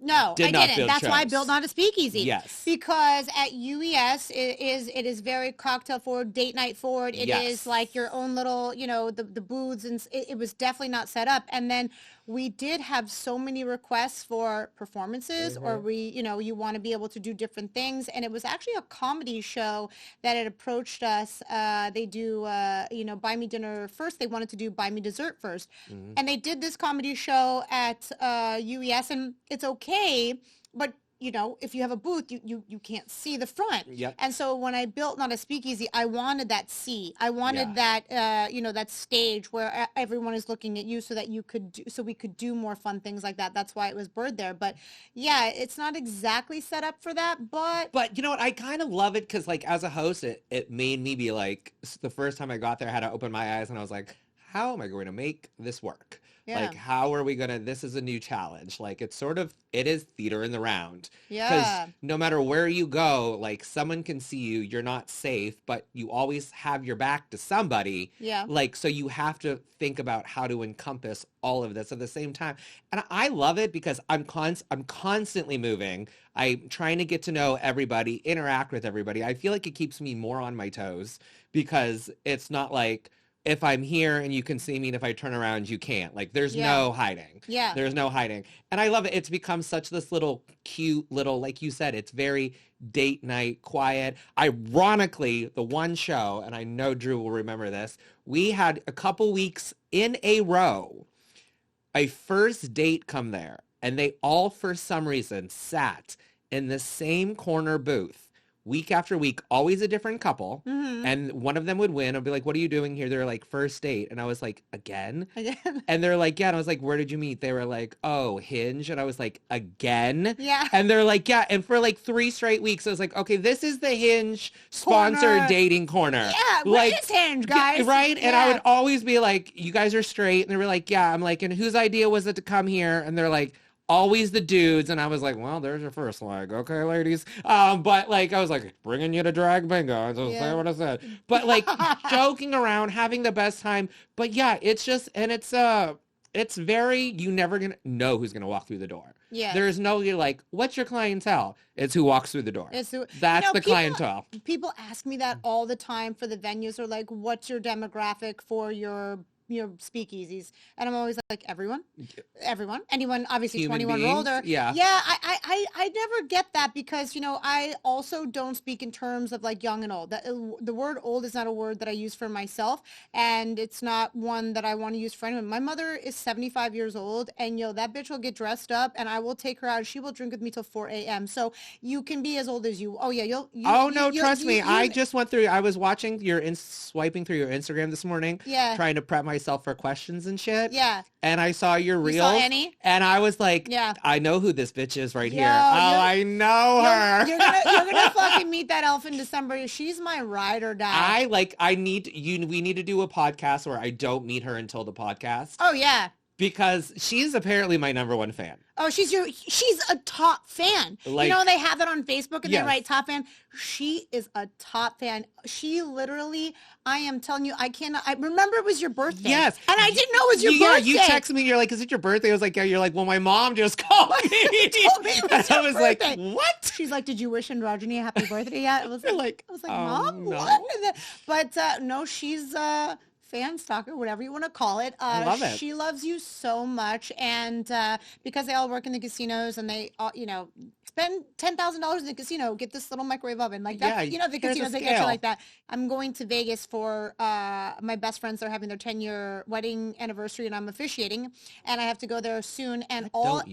No, I didn't. That's shows. why I built Not a Speakeasy. Yes. Because at UES, it is very cocktail forward, date night forward. It is like your own little, the booths, and it was definitely not set up. And then we did have so many requests for performances, or you want to be able to do different things. And it was actually a comedy show that had approached us. They do, Buy Me Dinner first. They wanted to do Buy Me Dessert first. Mm-hmm. And they did this comedy show at UES, and it's okay, but if you have a booth, you can't see the front. Yep. And so when I built Not a Speakeasy, I wanted that seat. I wanted that, that stage where everyone is looking at you, so that we could do more fun things like that. That's why it was birthed there. But yeah, it's not exactly set up for that, but you know what? I kind of love it because, like, as a host, it made me be like, the first time I got there, I had to open my eyes and I was like, how am I going to make this work? Yeah. Like, how are we going to, this is a new challenge. Like, it is theater in the round. Yeah. Because no matter where you go, like, someone can see you, you're not safe, but you always have your back to somebody. Yeah. Like, so you have to think about how to encompass all of this at the same time. And I love it because I'm constantly moving. I'm trying to get to know everybody, interact with everybody. I feel like it keeps me more on my toes because it's not like, if I'm here and you can see me, and if I turn around, you can't. Like, there's no hiding. Yeah. There's no hiding. And I love it. It's become such this little cute little, like you said, it's very date night, quiet. Ironically, the one show, and I know Drew will remember this, we had a couple weeks in a row, a first date come there, and they all, for some reason, sat in the same corner booth week after week, always a different couple. Mm-hmm. And one of them would win. I'd be like, what are you doing here? They're like, first date. And I was like, again? Again. And they're like, yeah. And I was like, where did you meet? They were like, oh, Hinge. And I was like, again? Yeah. And they're like, yeah. And for like 3 straight weeks, I was like, okay, this is the Hinge sponsored Corner. dating corner. Yeah, like, what is Hinge, guys? Yeah, right? And Yeah. I would always be like, you guys are straight. And they were like, yeah. I'm like, and whose idea was it to come here? And they're like, always the dudes. And I was like, well, there's your first leg. Okay, ladies. But like, I was like, bringing you to drag bingo. I just say what I said. But like, joking around, having the best time. But yeah, it's just, and it's very, you never gonna know who's gonna walk through the door. Yeah. There's no, you're like, what's your clientele? It's who walks through the door. It's who, That's the clientele. People ask me that all the time for the venues, or like, what's your demographic for your speakeasies? And I'm always like, everyone, anyone, obviously Human 21 or beings, older. yeah. I never get that, because I also don't speak in terms of like young and old. The word old is not a word that I use for myself, and it's not one that I want to use for anyone. My mother is 75 years old, and that bitch will get dressed up, and I will take her out. She will drink with me till 4 a.m. So you can be as old as you. Oh yeah, trust me. I just went through. I was watching swiping through your Instagram this morning. Yeah. Trying to prep myself for questions and shit. Yeah. And I saw your reel. You saw Annie? And I was like, yeah, I know who this bitch is right Yo, here. Oh, I know her. You're gonna fucking meet that elf in December. She's my ride or die. We need to do a podcast where I don't meet her until the podcast. Oh yeah. Because she's apparently my number one fan. Oh, she's a top fan. Like, they have it on Facebook and they write top fan. She is a top fan. She literally, I am telling you, I remember it was your birthday. Yes. And I didn't know it was your birthday. Yeah, you texted me, you're like, is it your birthday? I was like, yeah. You're like, well, my mom just called me. Told me it was and I was birthday. Like, what? She's like, did you wish Androgyny a happy birthday yet? I was like, Mom, no. What? But no, she's fan stalker, whatever you want to call it. I love it. She loves you so much, and because they all work in the casinos, and they all, spend $10,000 in the casino, get this little microwave oven like that. Yeah, the casinos, they get you like that. I'm going to Vegas for my best friends. They're having their 10-year wedding anniversary, and I'm officiating, and I have to go there soon. And all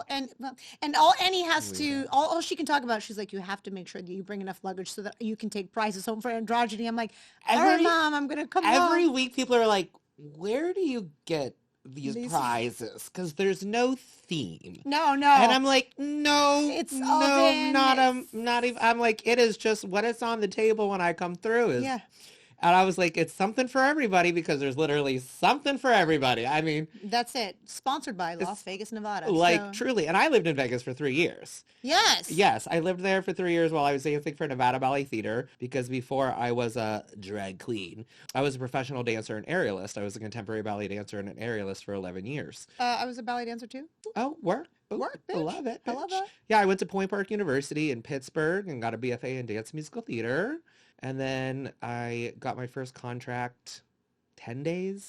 Annie has to, all she can talk about, she's like, you have to make sure that you bring enough luggage so that you can take prizes home for Androgyny. I'm like, all right, Mom, I'm gonna come every home. Week people are like, where do you get these prizes? Because there's no theme. No. And I'm like, not even. I'm like, it is just what is on the table when I come through is. Yeah. And I was like, it's something for everybody, because there's literally something for everybody. I mean, that's it. Sponsored by Las Vegas, Nevada. Truly. And I lived in Vegas for 3 years. Yes, I lived there for 3 years while I was dancing for Nevada Ballet Theater, because before I was a drag queen, I was a professional dancer and aerialist. I was a contemporary ballet dancer and an aerialist for 11 years. I was a ballet dancer too. Oh, work. Bitch. I love it. I love it. Yeah, I went to Point Park University in Pittsburgh and got a BFA in dance musical theater. And then I got my first contract 2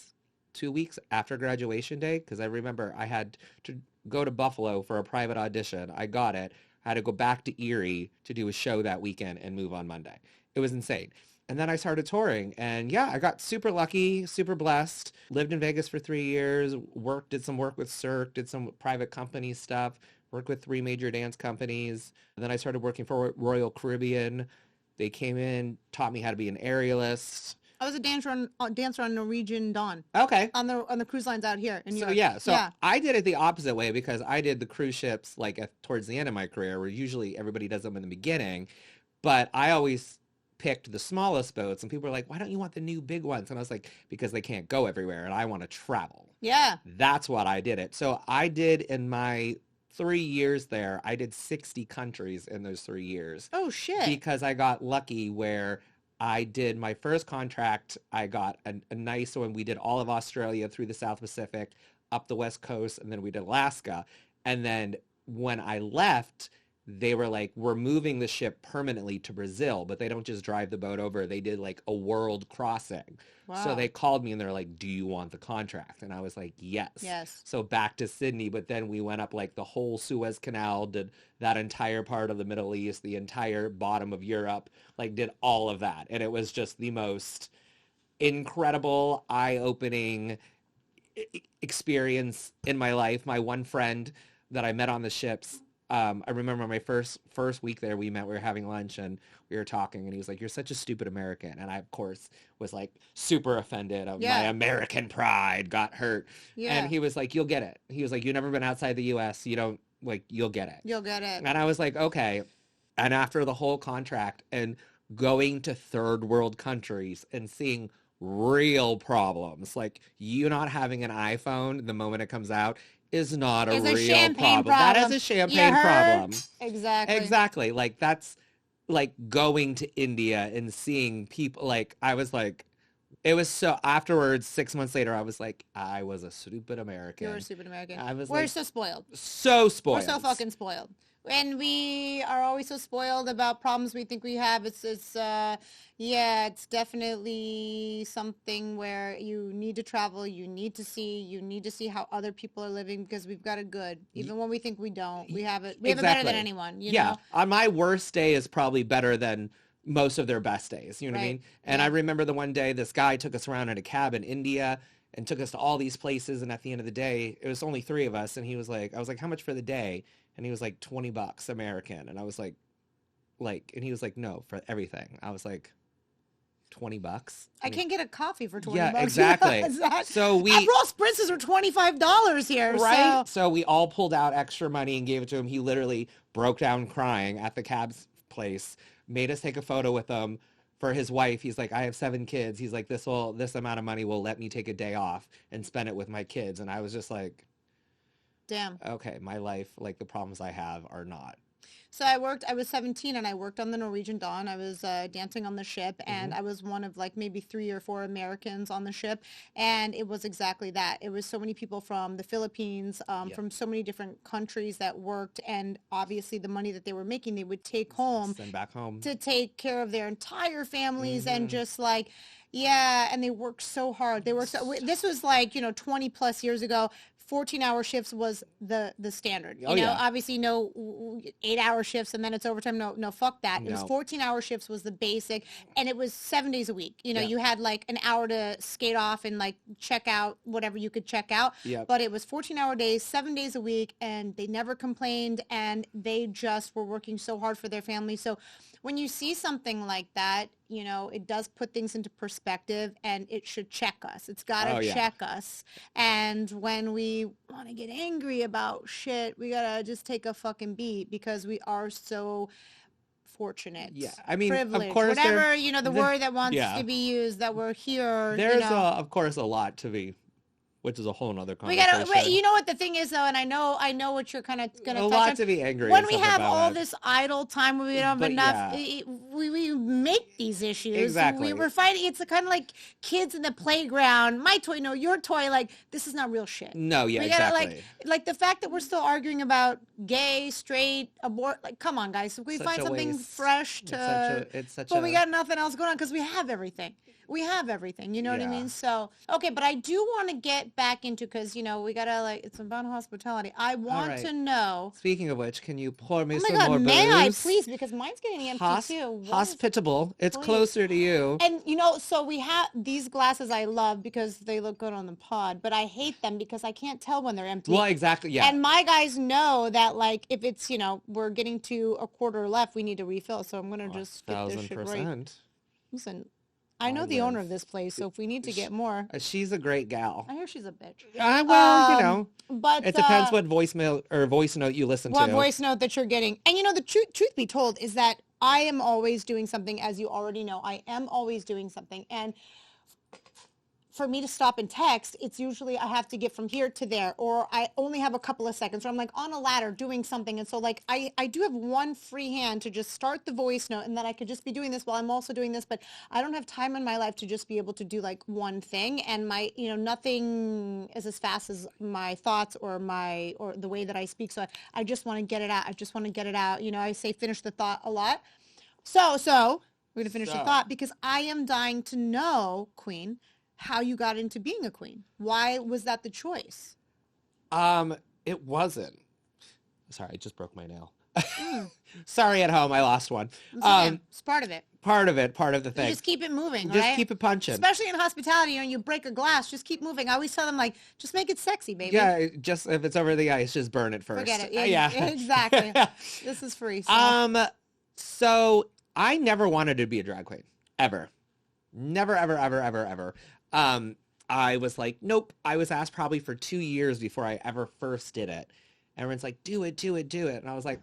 weeks after graduation day, because I remember I had to go to Buffalo for a private audition. I got it. I had to go back to Erie to do a show that weekend and move on Monday. It was insane. And then I started touring, and yeah, I got super lucky, super blessed. Lived in Vegas for 3 years, did some work with Cirque, did some private company stuff, worked with 3 major dance companies. And then I started working for Royal Caribbean. They came in, taught me how to be an aerialist. I was a dancer on Norwegian Dawn. Okay. On the cruise lines out here in New York. Yeah. I did it the opposite way, because I did the cruise ships towards the end of my career, where usually everybody does them in the beginning, but I always picked the smallest boats, and people were like, why don't you want the new big ones? And I was like, because they can't go everywhere, and I want to travel. Yeah. That's what I did it. So I did in my 3 years there, I did 60 countries in those 3 years. Oh, shit. Because I got lucky where I did my first contract. I got a nice one. We did all of Australia through the South Pacific, up the West Coast, and then we did Alaska. And then when I left, they were like, we're moving the ship permanently to Brazil, but they don't just drive the boat over. They did like a world crossing. Wow. So they called me and they're like, do you want the contract? And I was like, yes. So back to Sydney, but then we went up like the whole Suez Canal, did that entire part of the Middle East, the entire bottom of Europe, like did all of that. And it was just the most incredible, eye-opening experience in my life. My one friend that I met on the ships, I remember my first week there, we were having lunch and we were talking and he was like, "You're such a stupid American." And I, of course, was like super offended of my American pride got hurt. And he was like, "You'll get it." He was like, "You've never been outside the US. You don't like, you'll get it. You'll get it." And I was like, okay. And after the whole contract and going to third world countries and seeing real problems, like you not having an iPhone the moment it comes out is not a real problem. That is a champagne problem. Exactly. Exactly. Like that's like going to India and seeing people, like I was like, it was so, afterwards, 6 months later, I was like, I was a stupid American. You're a stupid American. We're so spoiled. So spoiled. We're so fucking spoiled. And we are always so spoiled about problems we think we have. It's definitely something where you need to travel, you need to see how other people are living, because we've got it good. Even when we think we don't, we have it. We have it better than anyone, you know? On my worst day is probably better than most of their best days, you know what I mean? And I remember the one day this guy took us around in a cab in India and took us to all these places, and at the end of the day, it was only 3 of us, and he was like, I was like, "How much for the day?" And he was like, $20 American. And I was like, and he was like, "No, for everything." I was like, $20? I can't get a coffee for $20. Yeah, exactly. So Aperol spritzes are $25 here, right? So we all pulled out extra money and gave it to him. He literally broke down crying at the cab's place, made us take a photo with him for his wife. He's like, "I have 7 kids." He's like, this amount of money will let me take a day off and spend it with my kids. And I was just like, damn. Okay, my life, like the problems I have are not. So I was 17 and I worked on the Norwegian Dawn. I was dancing on the ship, and I was one of like maybe 3 or 4 Americans on the ship. And it was exactly that. It was so many people from the Philippines, from so many different countries that worked. And obviously the money that they were making, they would take home. Send back home. To take care of their entire families and just like, and they worked so hard. This was like, 20 plus years ago. 14-hour shifts was the standard. You know, obviously no 8-hour shifts and then it's overtime. No, fuck that. It was 14-hour shifts was the basic, and it was 7 days a week. You know, you had like an hour to skate off and like check out whatever you could check out. But it was 14-hour days, 7 days a week, and they never complained, and they just were working so hard for their family. So when you see something like that, it does put things into perspective, and it should check us. It's got to check us. And when we want to get angry about shit, we got to just take a fucking beat, because we are so fortunate. Yeah, I mean, privileged, of course, whatever, the word that wants to be used, that we're here. There's, of course, a lot to be, which is a whole nother conversation. You know what the thing is, though, and I know what you're kind of going to touch on. A lot to be angry when we have all this idle time, when we don't have enough, we make these issues. Exactly. We're fighting. It's kind of like kids in the playground. My toy, no, your toy. Like, this is not real shit. No, we exactly. Like the fact that we're still arguing about gay, straight, abort. Like, come on, guys. If we find something fresh to, but we got nothing else going on because we have everything. You know what I mean? So, okay, but I do want to get back into, because, we got to, it's about hospitality. I want to know. Speaking of which, can you pour me some more booze? May I, please? Because mine's getting empty, too. Hospitable. It's closer to you. And, so we have these glasses I love because they look good on the pod, but I hate them because I can't tell when they're empty. Well, exactly, yeah. And my guys know that, like, if it's, we're getting to a quarter left, we need to refill. So I'm going to just get this shit right. Listen, I know the owner of this place, so if we need to get more. She's a great gal. I hear she's a bitch. Well, but it depends what voicemail or voice note you listen to. What voice note that you're getting. And the truth be told is that I am always doing something, as you already know. I am always doing something. And for me to stop and text, it's usually I have to get from here to there, or I only have a couple of seconds, or I'm like on a ladder doing something. And so like I do have one free hand to just start the voice note, and then I could just be doing this while I'm also doing this, but I don't have time in my life to just be able to do like one thing. And my, nothing is as fast as my thoughts or the way that I speak. So I just want to get it out. I say finish the thought a lot. So we're going to finish the thought, because I am dying to know, Queen, how you got into being a queen. Why was that the choice? It wasn't. Sorry, I just broke my nail. Sorry at home, I lost one. It's part of it. Part of the thing. You just keep it moving, Just right? keep it punching. Especially in hospitality, you break a glass, just keep moving. I always tell them, like, just make it sexy, baby. Yeah, just if it's over the ice, just burn it first. Forget it. Yeah. Exactly. This is free. So. So I never wanted to be a drag queen. Ever. Never, ever, ever, ever, ever. I was like, nope. I was asked probably for 2 years before I ever first did it. Everyone's like, do it, do it, do it. And I was like,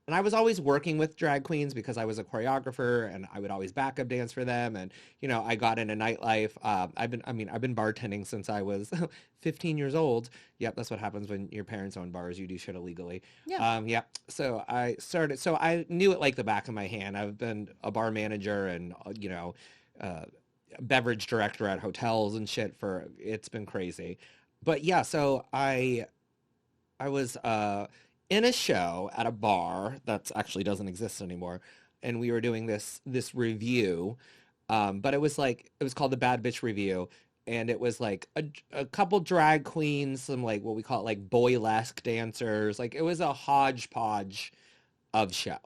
And I was always working with drag queens because I was a choreographer and I would always backup dance for them. And, I got into nightlife. I've been bartending since I was 15 years old. Yep. That's what happens when your parents own bars. You do shit illegally. Yeah. So I knew it like the back of my hand. I've been a bar manager and, beverage director at hotels and shit it's been crazy. But yeah, so I was, in a show at a bar that actually doesn't exist anymore, and we were doing this review, but it was called the Bad Bitch Review, and it was like a couple drag queens, some like what we call it like boylesque dancers, like it was a hodgepodge of show.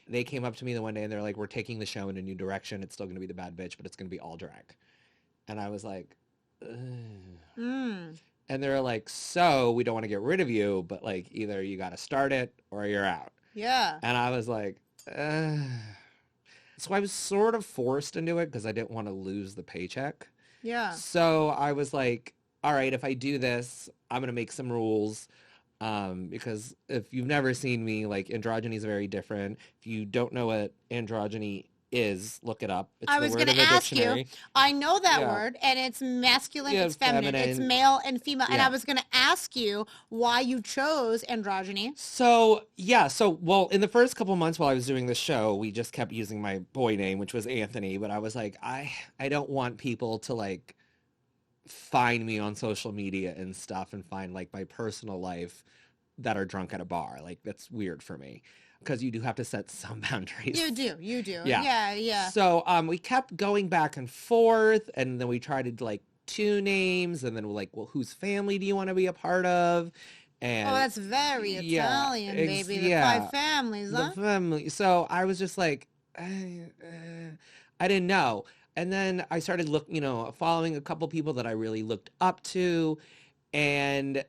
They came up to me the one day and they're like, we're taking the show in a new direction. It's still going to be the Bad Bitch, but it's going to be all drag. And I was like, And they're like, so we don't want to get rid of you, but like either you got to start it or you're out. Yeah. And I was like, So I was sort of forced into it because I didn't want to lose the paycheck. Yeah. So I was like, all right, if I do this, I'm going to make some rules. Because if you've never seen me, like androgyny is very different. If you don't know what androgyny is, look it up. It's I was going to ask you. I know that word, and it's masculine, it's feminine, it's male and female. And I was going to ask you why you chose androgyny. So, yeah. Well, in the first couple months while I was doing the show, we just kept using my boy name, which was Anthony. But I was like, I don't want people to like find me on social media and stuff and find like my personal life that are drunk at a bar. Like that's weird for me because you do have to set some boundaries. You do. Yeah. So we kept going back and forth, and then we tried to like 2 names, and then we're like, well, whose family do you want to be a part of? And that's very Italian, baby. The 5 families, huh? The family. So I was just like, I didn't know. And then I started following a couple people that I really looked up to, and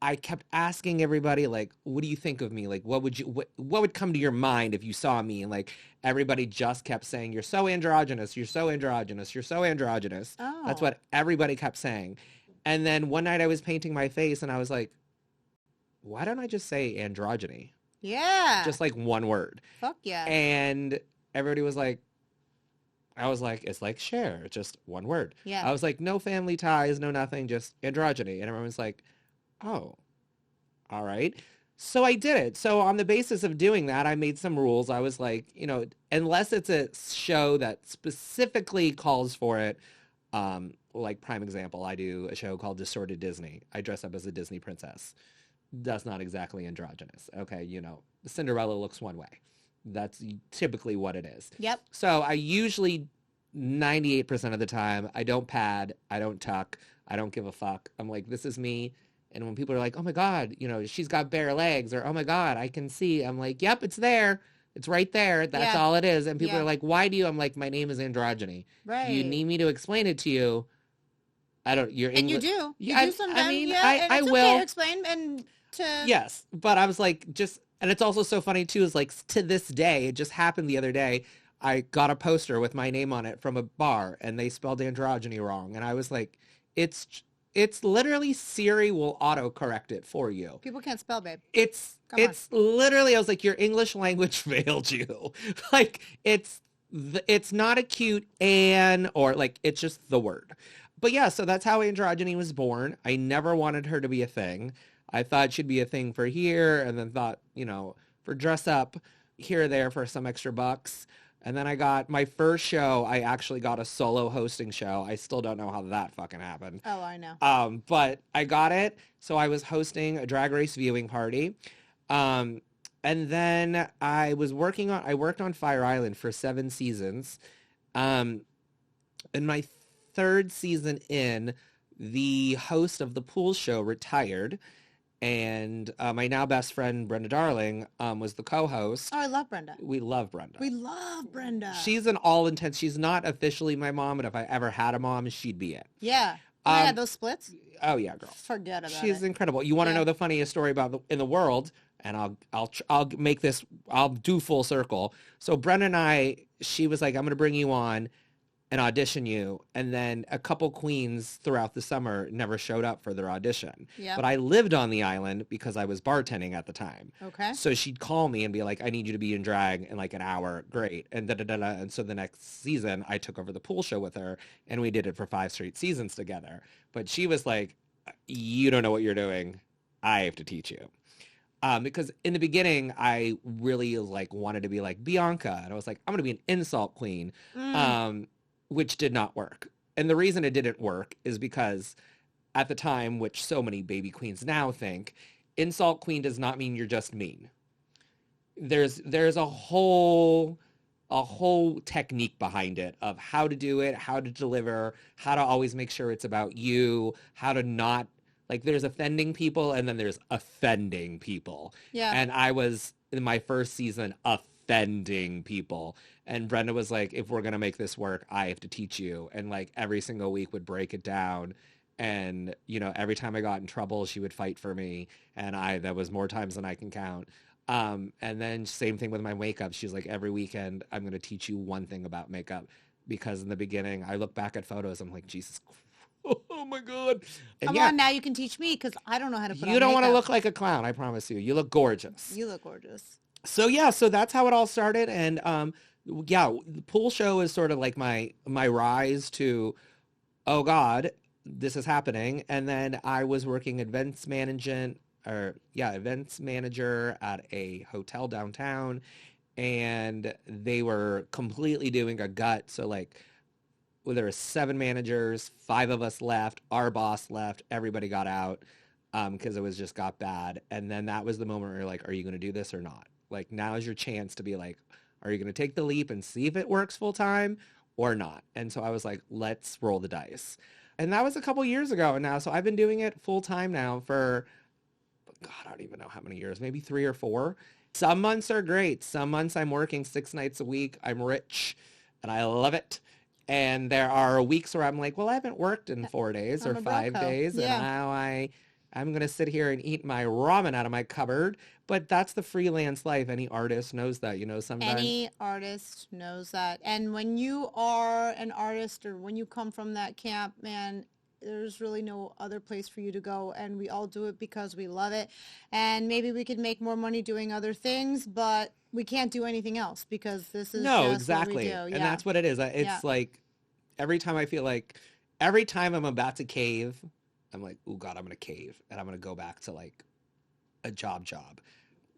I kept asking everybody, like, what do you think of me? Like, what would come to your mind if you saw me? And like, everybody just kept saying, you're so androgynous, you're so androgynous, you're so androgynous. Oh. That's what everybody kept saying. And then one night I was painting my face and I was like, why don't I just say androgyny? Yeah. Just like one word. Fuck yeah. And everybody was like, I was like, it's like Cher, just one word. Yeah. I was like, no family ties, no nothing, just androgyny. And everyone's like, oh, all right. So I did it. So on the basis of doing that, I made some rules. I was like, unless it's a show that specifically calls for it, like prime example, I do a show called Distorted Disney. I dress up as a Disney princess. That's not exactly androgynous. Okay, Cinderella looks one way. That's typically what it is. Yep. So I usually 98% of the time, I don't pad, I don't tuck, I don't give a fuck. I'm like, this is me. And when people are like, oh my God, she's got bare legs, or oh my God, I can see. I'm like, yep, it's there. It's right there. That's all it is. And people are like, why do you? I'm like, my name is androgyny. Right. Do you need me to explain it to you? I don't. You're and English. You do. You do sometimes. I mean, and I it's will okay to explain and to. Yes, but I was like, and it's also so funny too. Is like to this day, it just happened the other day. I got a poster with my name on it from a bar, and they spelled androgyny wrong, and I was like, it's literally Siri will autocorrect it for you. People can't spell, babe. It's literally, I was like, your English language failed you. Like it's not a cute an, or like, it's just the word. But yeah, so that's how androgyny was born. I never wanted her to be a thing. I thought she'd be a thing for here, and then thought, for dress up here or there for some extra bucks. And then I got my first show. I actually got a solo hosting show. I still don't know how that fucking happened. Oh, I know. But I got it. So I was hosting a Drag Race viewing party. And then I worked on Fire Island for 7 seasons. In my 3rd season in, the host of the pool show retired. And my now best friend, Brenda Darling, was the co-host. Oh, I love Brenda. We love Brenda. We love Brenda. She's an all intense. She's not officially my mom, but if I ever had a mom, she'd be it. Yeah. Oh, yeah, those splits? Oh, yeah, girl. Forget about it. She's incredible. You want to know the funniest story about in the world? And I'll make this, I'll do full circle. So Brenda and I, she was like, I'm going to bring you on and audition you. And then a couple queens throughout the summer never showed up for their audition. Yeah. But I lived on the island because I was bartending at the time. Okay. So she'd call me and be like, I need you to be in drag in like an hour. Great. And da-da-da-da. And so the next season I took over the pool show with her and we did it for 5 straight seasons together. But she was like, you don't know what you're doing. I have to teach you. Because in the beginning, I really like wanted to be like Bianca. And I was like, I'm going to be an insult queen. Which did not work. And the reason it didn't work is because at the time, which so many baby queens now think, insult queen does not mean you're just mean. There's a whole technique behind it of how to do it, how to deliver, how to always make sure it's about you, how to not, like there's offending people and then there's offending people. Yeah. And I was in my first season offending people. And Brenda was like, if we're going to make this work, I have to teach you. And like every single week would break it down. And, you know, every time I got in trouble, she would fight for me. And that was more times than I can count. And then same thing with my makeup. She's like, every weekend, I'm going to teach you one thing about makeup. Because in the beginning, I look back at photos, I'm like, Jesus Christ. Oh my God. And Come on, now you can teach me because I don't know how to put on makeup. You don't want to look like a clown, I promise you. You look gorgeous. You look gorgeous. So yeah, so that's how it all started. And yeah, the pool show is sort of like my rise to, oh God, this is happening. And then I was working events manager at a hotel downtown, and they were completely doing a gut. So like, well, there were 7 managers, 5 of us left, our boss left, everybody got out because it was just got bad. And then that was the moment where you're like, are you going to do this or not? Like, now is your chance to be like, are you going to take the leap and see if it works full time or not? And so I was like, let's roll the dice. And that was a couple years ago now. So I've been doing it full time now for, God, I don't even know how many years, maybe 3 or 4. Some months are great. Some months I'm working 6 nights a week. I'm rich and I love it. And there are weeks where I'm like, well, I haven't worked in 4 days or 5 days. Yeah. And now I'm going to sit here and eat my ramen out of my cupboard. But that's the freelance life. Any artist knows that, you know, sometimes. Any artist knows that. And when you are an artist or when you come from that camp, man, there's really no other place for you to go. And we all do it because we love it. And maybe we could make more money doing other things, but we can't do anything else because this is just exactly. what we do. And that's what it is. It's like every time I'm about to cave, I'm like, oh God, I'm going to cave. And I'm going to go back to like a job.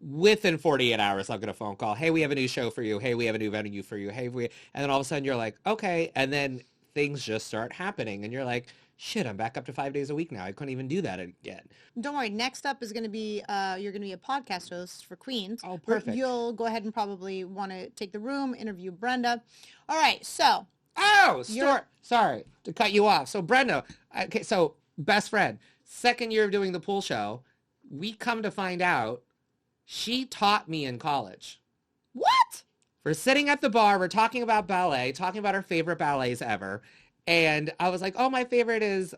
Within 48 hours, I'll get a phone call. Hey, we have a new show for you. Hey, we have a new venue for you. Hey, and then all of a sudden you're like, okay. And then things just start happening. And you're like, shit, I'm back up to 5 days a week now. I couldn't even do that again. Don't worry. Next up is going to be, you're going to be a podcast host for Queens. Oh, perfect. You'll go ahead and probably want to take the room, interview Brenda. All right. So. Sorry to cut you off. So Brenda, okay, so best friend, 2nd year of doing the pool show, we come to find out she taught me in college. What? We're sitting at the bar, we're talking about ballet, talking about our favorite ballets ever. And I was like, oh, my favorite is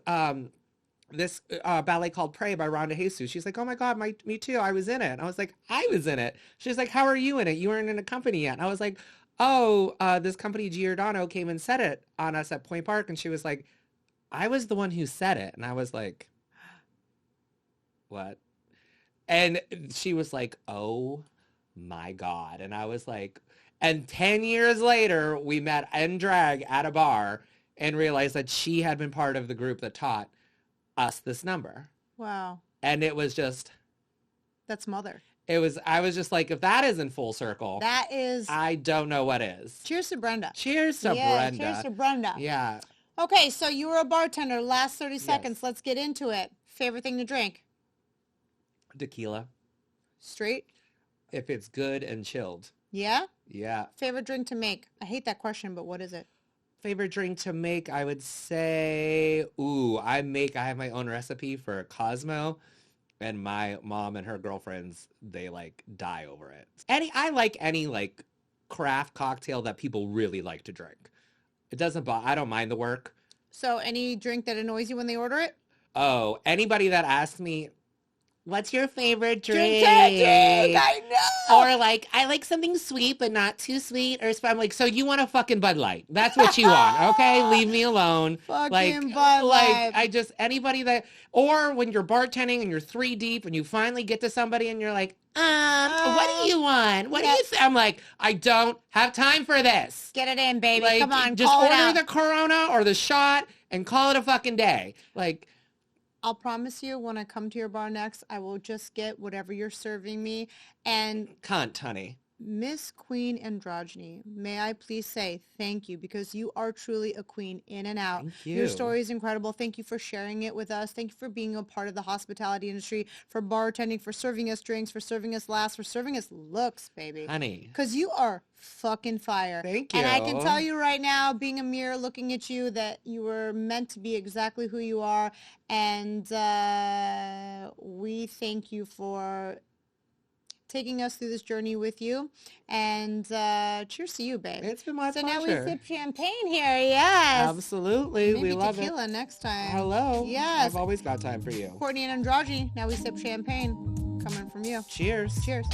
this ballet called Pray by Rhonda Jesus. She's like, oh my God, me too. I was in it. And I was like, I was in it. She's like, how are you in it? You weren't in a company yet. And I was like, oh, this company Giordano came and said it on us at Point Park. And she was like, I was the one who said it. And I was like, what? And she was like, oh my God. And I was like, and 10 years later, we met in drag at a bar and realized that she had been part of the group that taught us this number. Wow. And it was just. That's mother. I was just like, if that isn't full circle. That is. I don't know what is. Cheers to Brenda. Cheers to Brenda. Cheers to Brenda. Yeah. Okay, so you were a bartender. Last 30 seconds. Yes. Let's get into it. Favorite thing to drink? Tequila. Straight? If it's good and chilled. Yeah? Yeah. Favorite drink to make? I hate that question, but what is it? Favorite drink to make, I would say, I have my own recipe for Cosmo. And my mom and her girlfriends, they like die over it. I like any like craft cocktail that people really like to drink. It doesn't bother. I don't mind the work. So any drink that annoys you when they order it? Oh, anybody that asks me, what's your favorite drink? I know. Or like, I like something sweet, but not too sweet. Or I'm like, so you want a fucking Bud Light? That's what you want, okay? Leave me alone. Fucking Bud Light. I just, anybody that, or when you're bartending and you're 3 deep and you finally get to somebody and you're like, what do you want? What do you I'm like, I don't have time for this. Get it in, baby. Like, Come on, just call it order out. the Corona or the shot and call it a fucking day. Like, I'll promise you, when I come to your bar next, I will just get whatever you're serving me. And cunt, honey. Miss Queen Androgyny, may I please say thank you, because you are truly a queen in and out. Thank you. Your story is incredible. Thank you for sharing it with us. Thank you for being a part of the hospitality industry, for bartending, for serving us drinks, for serving us laughs, for serving us looks, baby. Honey. Because you are fucking fire. Thank you. And I can tell you right now, being a mirror looking at you, that you were meant to be exactly who you are. And we thank you for taking us through this journey with you, and cheers to you, babe. It's been my pleasure. So now we sip champagne here, yes. Absolutely, maybe we love tequila it. next time. Hello. Yes. I've always got time for you. Cortney and Androgyny, now we sip champagne, coming from you. Cheers. Cheers.